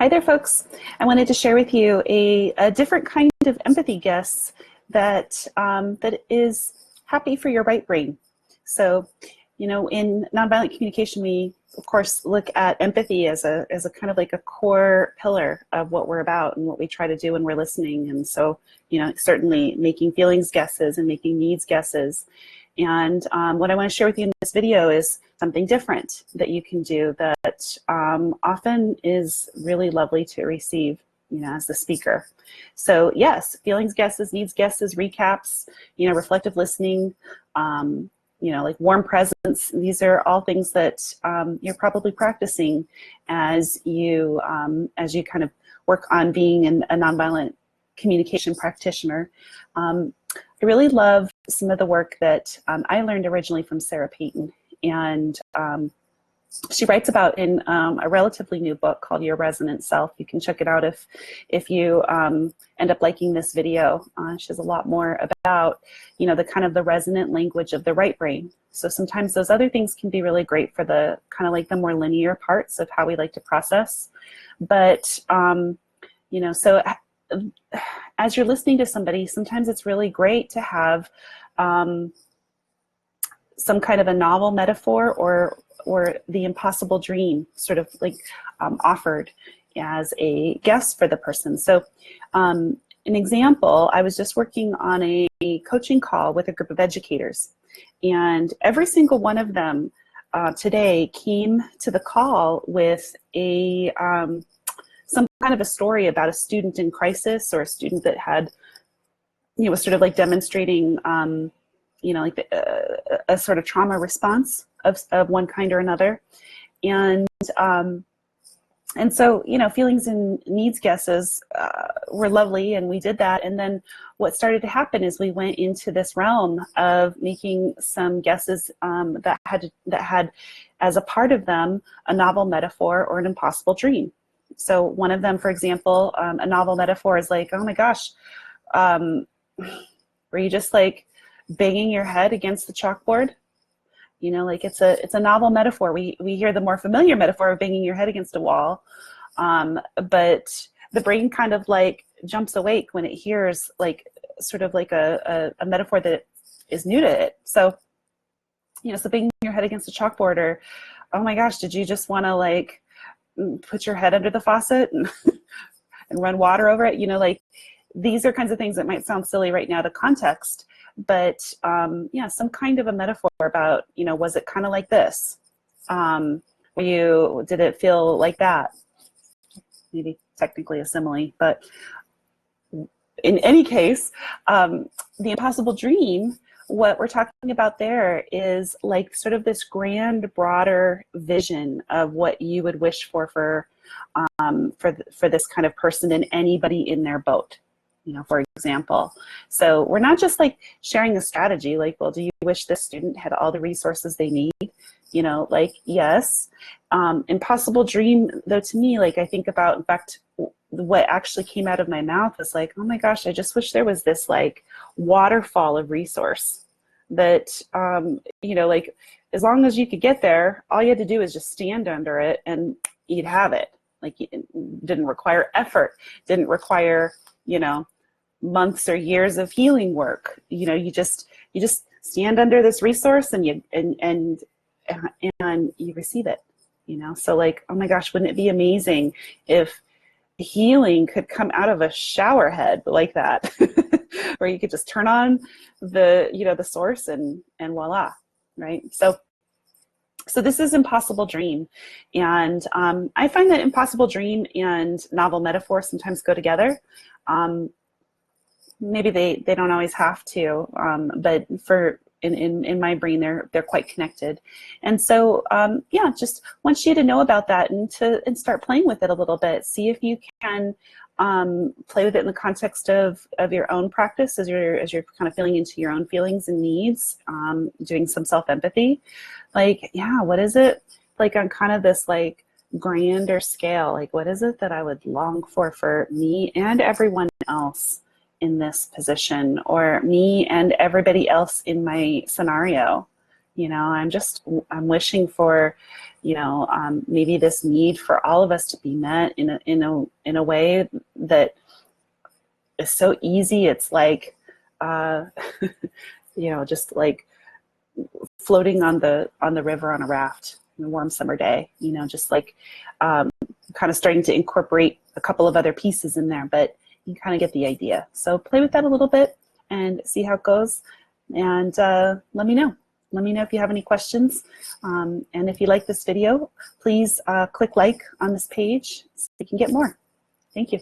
Hi there, folks. I wanted to share with you a different kind of empathy guess that is happy for your right brain. So, in nonviolent communication, we of course look at empathy as a kind of like a core pillar of what we're about and what we try to do when we're listening. And so, certainly making feelings guesses and making needs guesses. And what I want to share with you in this video is something different that you can do that often is really lovely to receive, as the speaker. So yes, feelings guesses, needs guesses, recaps, reflective listening, like warm presence. These are all things that you're probably practicing as you kind of work on being a nonviolent communication practitioner. I really love some of the work that I learned originally from Sarah Peyton, and she writes about in a relatively new book called Your Resonant Self. You can check it out if you end up liking this video. She has a lot more about, the kind of the resonant language of the right brain. So sometimes those other things can be really great for the kind of like the more linear parts of how we like to process. But, so as you're listening to somebody, sometimes it's really great to have some kind of a novel metaphor or the impossible dream sort of like offered as a guest for the person. So an example, I was just working on a coaching call with a group of educators, and every single one of them today came to the call with some kind of a story about a student in crisis, or a student that had, was sort of like demonstrating, like a sort of trauma response of one kind or another. And so, feelings and needs guesses were lovely, and we did that. And then what started to happen is we went into this realm of making some guesses that had as a part of them a novel metaphor or an impossible dream. So one of them, for example, a novel metaphor is like, oh my gosh, were you just like banging your head against the chalkboard? Like it's a novel metaphor. We hear the more familiar metaphor of banging your head against a wall, but the brain kind of like jumps awake when it hears like sort of like a metaphor that is new to it. So, so banging your head against a chalkboard, or, oh my gosh, did you just want to like put your head under the faucet and run water over it? Like these are kinds of things that might sound silly right now to context, but some kind of a metaphor about, was it kind of like this? Did it feel like that? Maybe technically a simile, but in any case, the impossible dream, what we're talking about there is like sort of this grand, broader vision of what you would wish for this kind of person and anybody in their boat, for example. So we're not just like sharing a strategy, like, well, do you wish this student had all the resources they need? Like, yes. Impossible dream, though, to me, like I think about, in fact, what actually came out of my mouth was like, oh my gosh, I just wish there was this like waterfall of resource that, like as long as you could get there, all you had to do is just stand under it and you'd have it. Like it didn't require effort, didn't require, months or years of healing work. You just stand under this resource and you receive it. So like, oh my gosh, wouldn't it be amazing if healing could come out of a shower head like that, where you could just turn on the source and voila, right? So this is impossible dream, and I find that impossible dream and novel metaphor sometimes go together. Maybe they don't always have to, but in my brain they're quite connected. And so just want you to know about that and start playing with it a little bit. See if you can play with it in the context of your own practice as you're kind of feeling into your own feelings and needs, doing some self-empathy. Like, what is it like on kind of this like grander scale? Like, what is it that I would long for me and everyone else in this position, or me and everybody else in my scenario? You know, I'm wishing for, you know, maybe this need for all of us to be met in a way that is so easy. It's like, you know, just like floating on the river on a raft on a warm summer day, you know, just like kind of starting to incorporate a couple of other pieces in there, but you kind of get the idea. So play with that a little bit and see how it goes. And let me know. Let me know if you have any questions. And if you like this video, please click like on this page so you can get more. Thank you.